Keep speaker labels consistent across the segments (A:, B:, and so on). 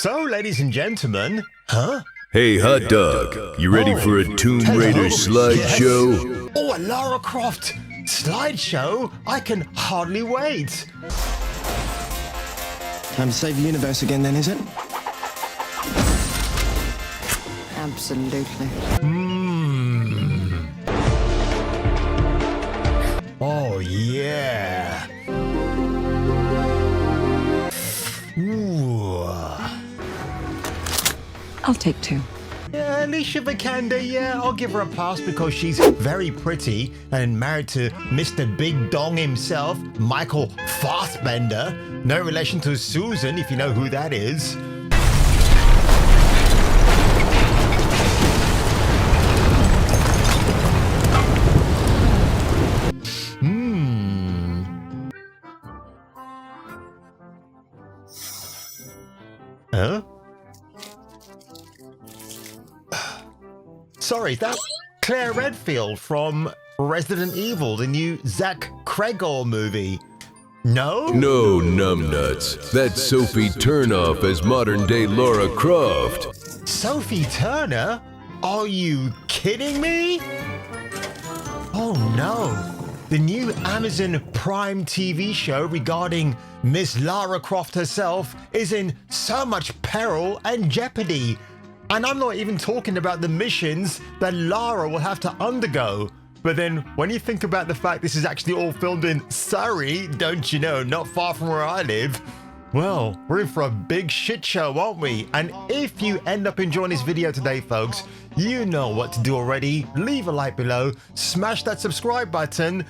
A: So, ladies and gentlemen,
B: Hey, hot dog, you ready for a Tomb Raider slideshow?
A: Oh, a Lara Croft slideshow? I can hardly wait.
C: Time to save the universe again then, is it?
D: Absolutely.
A: Oh, yeah. Ooh.
D: I'll take two.
A: Yeah, Alicia Vikander, yeah, I'll give her a pass because she's very pretty and married to Mr. Big Dong himself, Michael Fassbender. No relation to Susan, if you know who that is. Huh? Sorry, that's Claire Redfield from Resident Evil, the new Zach Cregor movie. No?
B: No, numbnuts. That's Sophie Turnoff as modern-day Lara Croft.
A: Sophie Turner? Are you kidding me? Oh no. The new Amazon Prime TV show regarding Miss Lara Croft herself is in so much peril and jeopardy. And I'm not even talking about the missions that Lara will have to undergo. But then when you think about the fact this is actually all filmed in Surrey, don't you know, not far from where I live, well, we're in for a big shit show, aren't we? And if you end up enjoying this video today, folks, you know what to do already. Leave a like below, smash that subscribe button,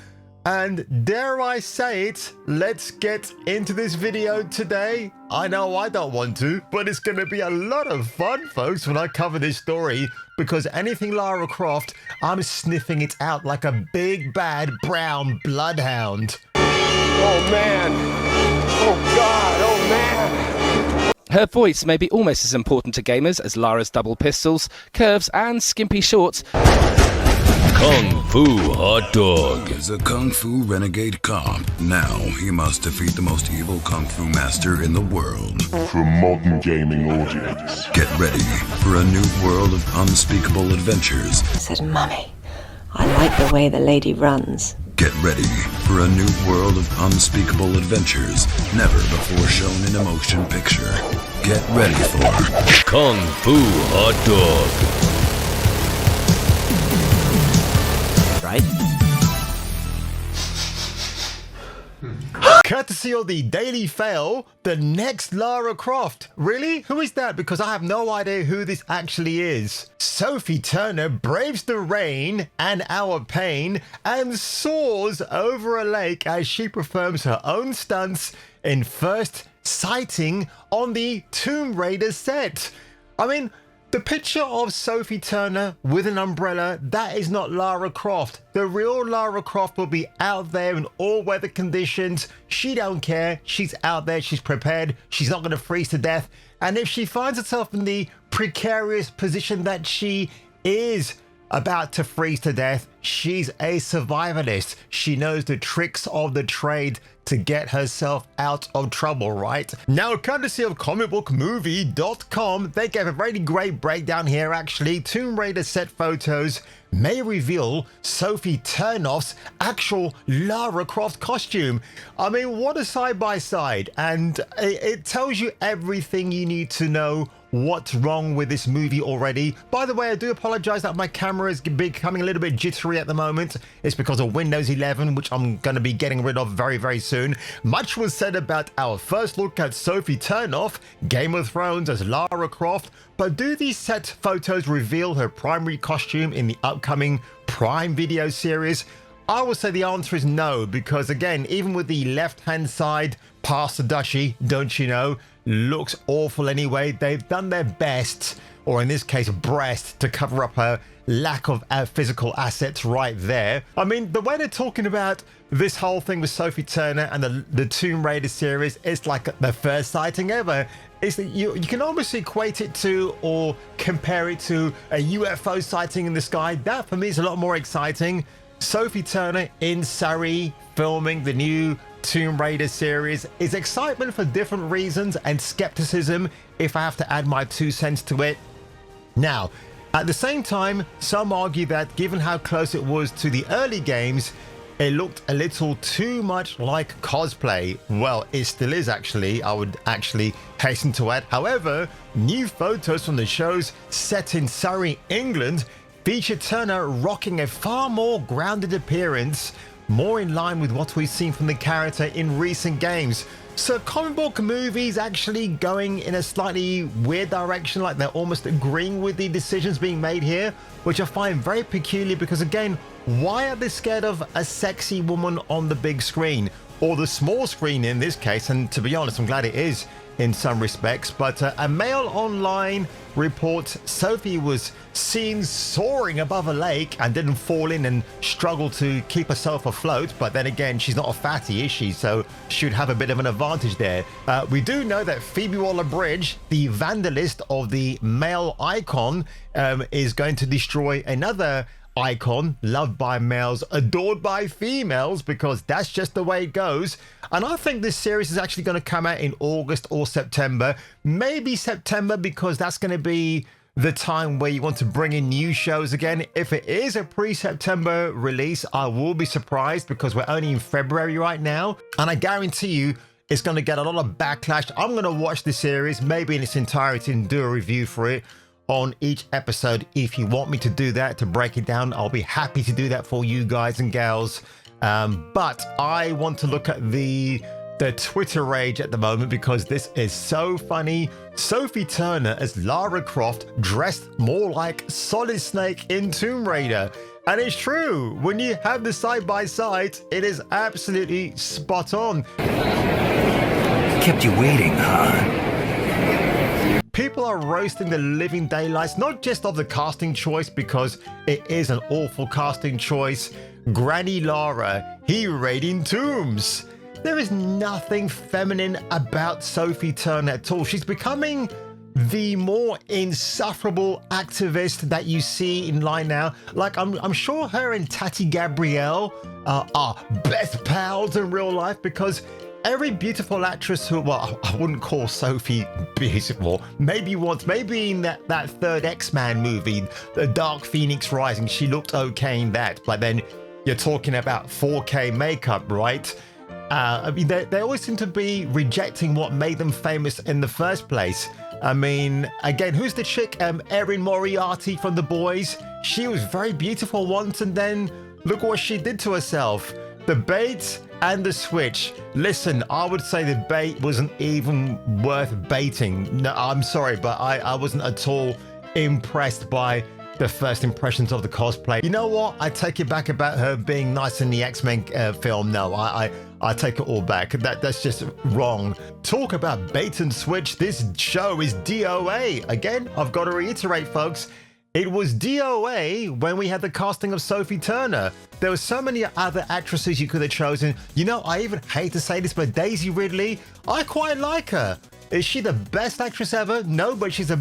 A: and dare I say it, let's get into this video today. I know I don't want to, but it's going to be a lot of fun, folks, when I cover this story, because anything Lara Croft, I'm sniffing it out like a big bad brown bloodhound.
E: Oh man! Oh god! Oh man!
F: Her voice may be almost as important to gamers as Lara's double pistols, curves and skimpy shorts.
B: Kung Fu Hot Dog
G: is a Kung Fu renegade cop. Now he must defeat the most evil Kung Fu master in the world.
H: For a modern gaming audience.
G: Get ready for a new world of unspeakable adventures.
I: I said, Mummy, I like the way the lady runs.
G: Get ready for a new world of unspeakable adventures, never before shown in a motion picture. Get ready for
B: Kung Fu Hot Dog.
A: Courtesy of the Daily Fail, the next Lara Croft. Really? Who is that? Because I have no idea who this actually is. Sophie Turner braves the rain and our pain and soars over a lake as she performs her own stunts in first sighting on the Tomb Raider set. I mean, the picture of Sophie Turner with an umbrella, that is not Lara Croft. The real Lara Croft will be out there in all weather conditions. She don't care. She's out there. She's prepared. She's not going to freeze to death. And if she finds herself in the precarious position that she is about to freeze to death, she's a survivalist. She knows the tricks of the trade to get herself out of trouble, right? Now, courtesy of comicbookmovie.com, they gave a very great breakdown here, actually. Tomb Raider set photos may reveal Sophie Turnoff's actual Lara Croft costume. I mean, what a side-by-side. And it tells you everything you need to know what's wrong with this movie already. By the way, I do apologize that my camera is becoming a little bit jittery at the moment. It's because of Windows 11, which I'm going to be getting rid of very, very soon. Much was said about our first look at Sophie Turnoff, Game of Thrones as Lara Croft, but do these set photos reveal her primary costume in the upcoming Prime Video series? I will say the answer is no, because again, even with the left-hand side past the Dushy, don't you know, looks awful anyway. They've done their best, or in this case breast, to cover up her lack of physical assets right there. I mean, the way they're talking about this whole thing with Sophie Turner and the Tomb Raider series, it's like the first sighting ever. Is that you can almost equate it to or compare it to a UFO sighting in the sky. That for me is a lot more exciting. Sophie Turner in Surrey filming the new Tomb Raider series is excitement for different reasons and skepticism if I have to add my 2 cents to it. Now, at the same time, some argue that given how close it was to the early games, it looked a little too much like cosplay. Well, it still is actually, I would actually hasten to add. However, new photos from the shows set in Surrey, England, feature Turner rocking a far more grounded appearance, more in line with what we've seen from the character in recent games. So comic book movies actually going in a slightly weird direction, like they're almost agreeing with the decisions being made here, which I find very peculiar because again, why are they scared of a sexy woman on the big screen or the small screen in this case? And to be honest, I'm glad it is in some respects, but a Mail Online reports Sophie was seen soaring above a lake and didn't fall in and struggle to keep herself afloat. But then again, she's not a fatty, is she? So should have a bit of an advantage there. We do know that Phoebe Waller-Bridge, the vandalist of the male icon, is going to destroy another icon loved by males, adored by females, because that's just the way it goes. And I think this series is actually going to come out in August or September, maybe September, because that's going to be the time where you want to bring in new shows again. If it is a pre-September release, I will be surprised because we're only in February right now, and I guarantee you it's going to get a lot of backlash. I'm going to watch the series maybe in its entirety and do a review for it on each episode. If you want me to do that, to break it down, I'll be happy to do that for you guys and gals. But I want to look at the Twitter rage at the moment because this is so funny. Sophie Turner as Lara Croft dressed more like Solid Snake in Tomb Raider. And it's true, when you have the side by side, it is absolutely spot on.
J: Kept you waiting, huh?
A: People are roasting the living daylights, not just of the casting choice, because it is an awful casting choice. Granny Lara, he raiding tombs. There is nothing feminine about Sophie Turner at all. She's becoming the more insufferable activist that you see in line now. Like, I'm sure her and Tati Gabrielle are best pals in real life, because every beautiful actress who, well, I wouldn't call Sophie beautiful. Maybe once, maybe in that third X-Men movie, The Dark Phoenix Rising, she looked okay in that. But then you're talking about 4K makeup, right? I mean, they always seem to be rejecting what made them famous in the first place. I mean, again, who's the chick? Erin Moriarty from The Boys. She was very beautiful once, and then look what she did to herself. The bait and the switch. Listen, I would say the bait wasn't even worth baiting. No, I'm sorry, but I wasn't at all impressed by the first impressions of the cosplay. You know what? I take it back about her being nice in the X-Men film. No, I take it all back. That's just wrong. Talk about bait and switch. This show is DOA. Again, I've got to reiterate, folks. It was DOA when we had the casting of Sophie Turner. There were so many other actresses you could have chosen. You know, I even hate to say this, but Daisy Ridley, I quite like her. Is she the best actress ever? No, but she's a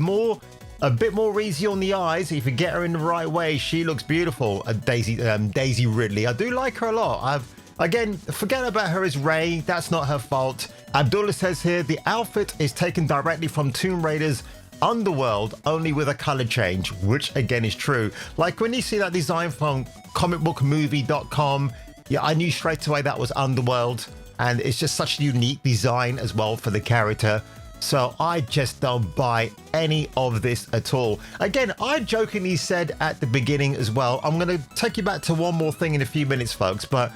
A: bit more easy on the eyes. If you get her in the right way, she looks beautiful. Daisy Ridley, I do like her a lot. Again, forget about her as Rey. That's not her fault. Abdullah says here, the outfit is taken directly from Tomb Raider's Underworld, only with a color change, which again is true. Like when you see that design from comicbookmovie.com, yeah, I knew straight away that was Underworld, and it's just such a unique design as well for the character. So I just don't buy any of this at all. Again, I jokingly said at the beginning as well, I'm going to take you back to one more thing in a few minutes, folks, but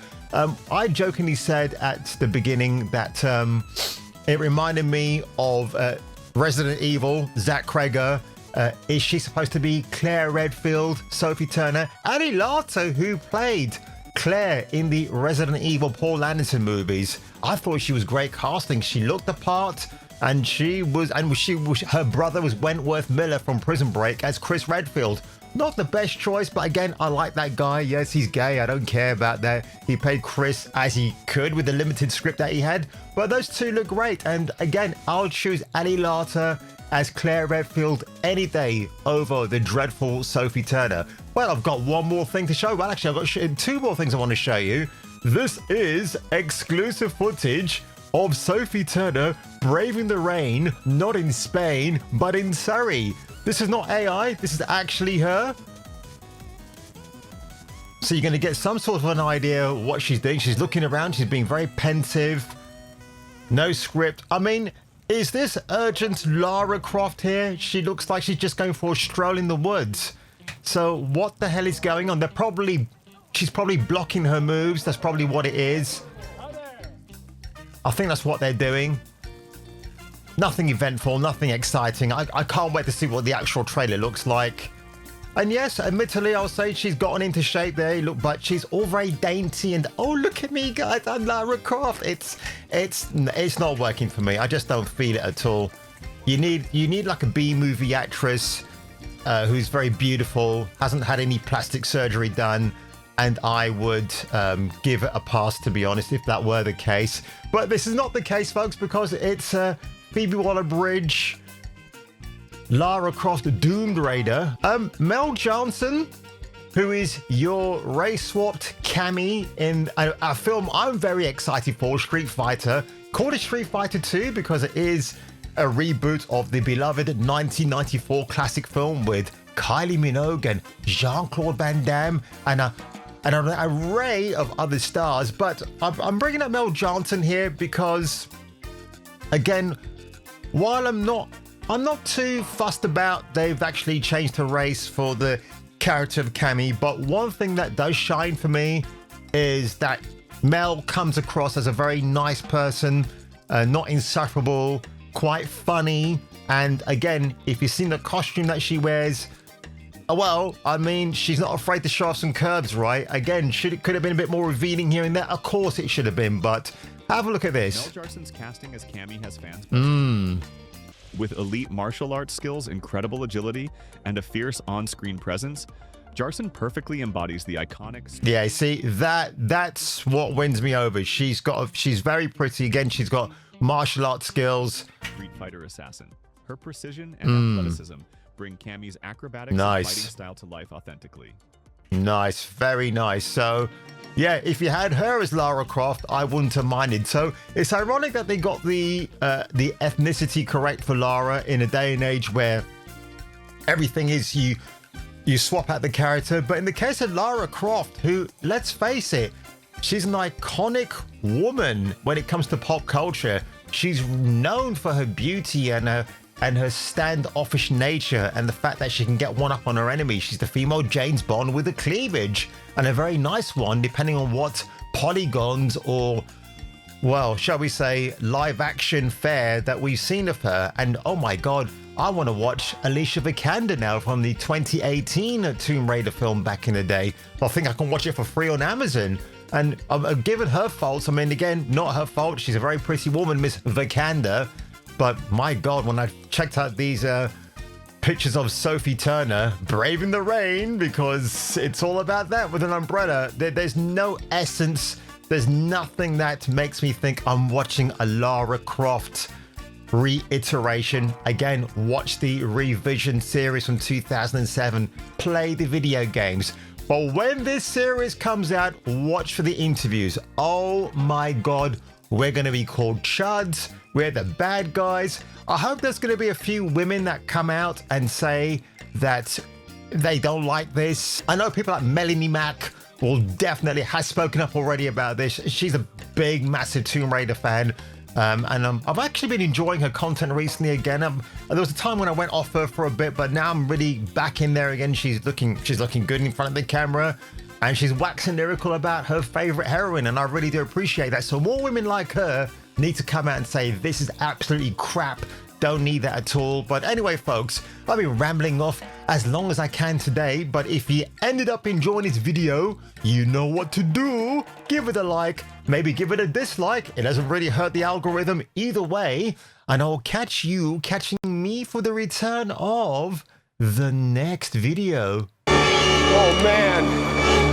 A: I jokingly said at the beginning that it reminded me of Resident Evil, Zach Cregger. Is she supposed to be Claire Redfield, Sophie Turner? Ali Larter, who played Claire in the Resident Evil Paul Anderson movies. I thought she was great casting. She looked the part, and her brother was Wentworth Miller from Prison Break as Chris Redfield. Not the best choice, but again, I like that guy. Yes, he's gay. I don't care about that. He played Chris as he could with the limited script that he had. But those two look great. And again, I'll choose Ali Larter as Claire Redfield any day over the dreadful Sophie Turner. Well, I've got one more thing to show. Well, actually, I've got two more things I want to show you. this is exclusive footage of Sophie Turner braving the rain, not in Spain, but in Surrey. This is not AI, this is actually her. So you're going to get some sort of an idea what she's doing. She's looking around, she's being very pensive. No script. I mean, is this urgent Lara Croft here? She looks like she's just going for a stroll in the woods. So what the hell is going on? She's probably blocking her moves. That's probably what it is. I think that's what they're doing. Nothing eventful, nothing exciting. I can't wait to see what the actual trailer looks like. And yes, admittedly, I'll say she's gotten into shape there. Look, but she's all very dainty and oh, look at me, guys! I'm Lara Croft. It's not working for me. I just don't feel it at all. You need like a B-movie actress who's very beautiful, hasn't had any plastic surgery done, and I would give it a pass, to be honest, if that were the case. But this is not the case, folks, because it's Phoebe Waller-Bridge, Lara Croft, Doomed Raider. Mel Johnson, who is your race-swapped Cammy in a film I'm very excited for, Street Fighter. Called it Street Fighter 2 because it is a reboot of the beloved 1994 classic film with Kylie Minogue and Jean-Claude Van Damme and an array of other stars. But I'm bringing up Mel Johnson here because, again, while I'm not too fussed about they've actually changed her race for the character of Cammy, but one thing that does shine for me is that Mel comes across as a very nice person, not insufferable, quite funny, and again, if you've seen the costume that she wears, well, I mean, she's not afraid to show off some curves, right? Again, could have been a bit more revealing here and there. Of course it should have been, but have a look at this.
K: Mel Jarson's casting as Cammy has fans. With elite martial arts skills, incredible agility, and a fierce on-screen presence, Jarson perfectly embodies the iconic...
A: Yeah, see, that's what wins me over. She's very pretty. Again, she's got martial arts skills.
K: Street Fighter assassin. Her precision and athleticism bring Cammy's acrobatics and fighting style to life authentically.
A: Nice, very nice. So, yeah, if you had her as Lara Croft, I wouldn't have minded. So it's ironic that they got the ethnicity correct for Lara in a day and age where everything is you swap out the character. But in the case of Lara Croft, who, let's face it, she's an iconic woman when it comes to pop culture. She's known for her beauty and her standoffish nature and the fact that she can get one up on her enemy. She's the female James Bond with a cleavage, and a very nice one, depending on what polygons or, well, shall we say, live action fare that we've seen of her. And oh my god, I want to watch Alicia Vikander now from the 2018 Tomb Raider film back in the day. I think I can watch it for free on Amazon. And given her faults, I mean, again, not her fault. She's a very pretty woman, Miss Vikander. But my god, when I checked out these pictures of Sophie Turner braving the rain, because it's all about that with an umbrella, there's no essence. There's nothing that makes me think I'm watching a Lara Croft reiteration. Again, watch the Revision series from 2007. Play the video games. But when this series comes out, watch for the interviews. Oh my god, we're going to be called chuds. We're the bad guys. I hope there's going to be a few women that come out and say that they don't like this. I know people like Melanie Mack will definitely has spoken up already about this. She's a big, massive Tomb Raider fan. And I've actually been enjoying her content recently again. There was a time when I went off her for a bit, but now I'm really back in there again. She's looking good in front of the camera, and she's waxing lyrical about her favorite heroine, and I really do appreciate that. So more women like her need to come out and say this is absolutely crap. Don't need that at all. But anyway, folks, I've been rambling off as long as I can today, but if you ended up enjoying this video, you know what to do. Give it a like, maybe give it a dislike. It doesn't really hurt the algorithm either way, and I'll catching me for the return of the next video.
E: Oh man.